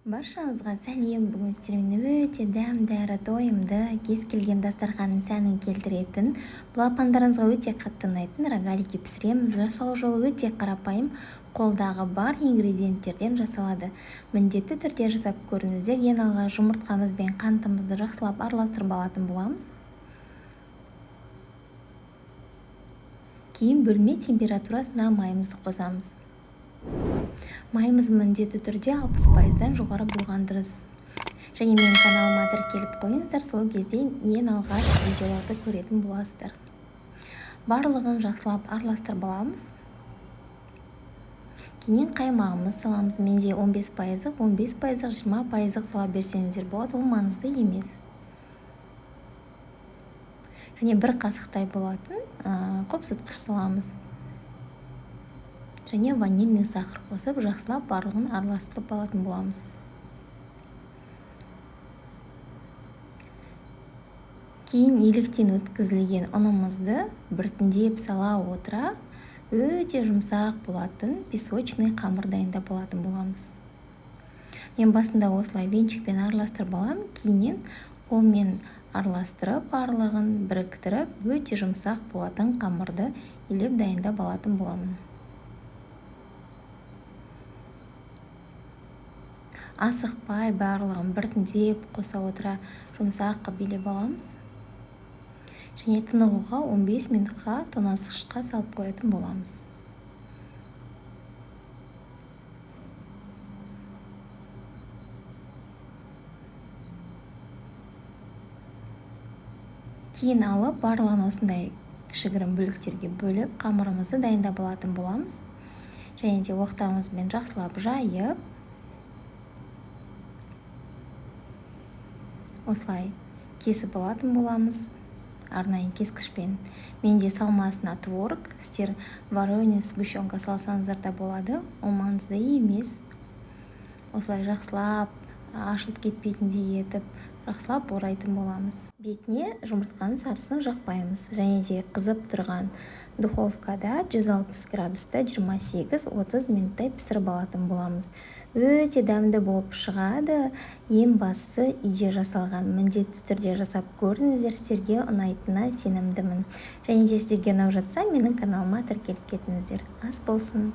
Баршаңызға сәлем. Бүгін сіздермен өте дәмді әрі тойымды, кез келген дастарханның сәнін келтіретін, балапандарыңызға өте қатты ұнайтын рогалики пісіреміз. Жасалу жолы өте қарапайым, қолдағы бар ингредиенттерден жасалады. Міндетті түрде жасап көріңіздер. Ең алға жұмыртқамыз бен қантымызды жақсылап араластырып алатын боламыз. Кейін бөлме температурасына майымызды қосамыз. Майымыз міндетті түрде 60%-дан жоғары болған дұрыс. Және менің каналыма тіркеліп қойыңыздар, сол кезде ең алғаш видеоларды көретін боласыздар. Барлығын жақсылап араластырып аламыз. Кейін қаймағымыз саламыз. Менде 15%, 20% сала берсеңіздер болады, ол маңызды емес. Және бір қасықтай болатын қопсытқыш саламыз. Және ванильный сахар қосып, жақсылап барлығын араластырып алатын боламыз. Кейін еліктен өткізілген ұнымызды біртіндеп сала отыра, өте жұмсақ болатын песочный қамыр дайындап алатын боламыз. Мен басында осылай венчикпен араластырып аламын, кейіннен қолмен араластырып, барлығын біріктіріп, өте жұмсақ болатын қамырды елеп дайындап алатын боламын. Асықпай барлығын біртіндеп қоса отыра жұмсақ қылып билеп аламыз. Және тынығуға 15 минутқа тоңазытқышқа салып қоятын боламыз. Кейін алып, барлығын осындай кішігірім бөліктерге бөліп, қамырымызды дайындап алатын боламыз. Және де оқтауымызбен жақсылап жайып, осылай кесіп алатын боламыз, арнайы кескішпен. Менде салмасына творог, сіздер воронец сгущенка салсаңыздар да болады, ол маңызды емес. Осылай жақсылап ашылып кетпейтіндей етіп, жақсылап орайтын боламыз. Бетіне жұмыртқаның сарысын жақпаймыз. Және де қызып тұрған духовкада 160 градуста 28-30 минуттай пісіріп алатын боламыз. Өте дәмді болып шығады. Ең бастысы үйде жасалған. Міндетті түрде жасап көріңіздер, сіздерге ұнайтынына сенімдімін. Және де сіздерге ұнап жатса, менің каналыма тіркеліп кетіңіздер. Ас болсын.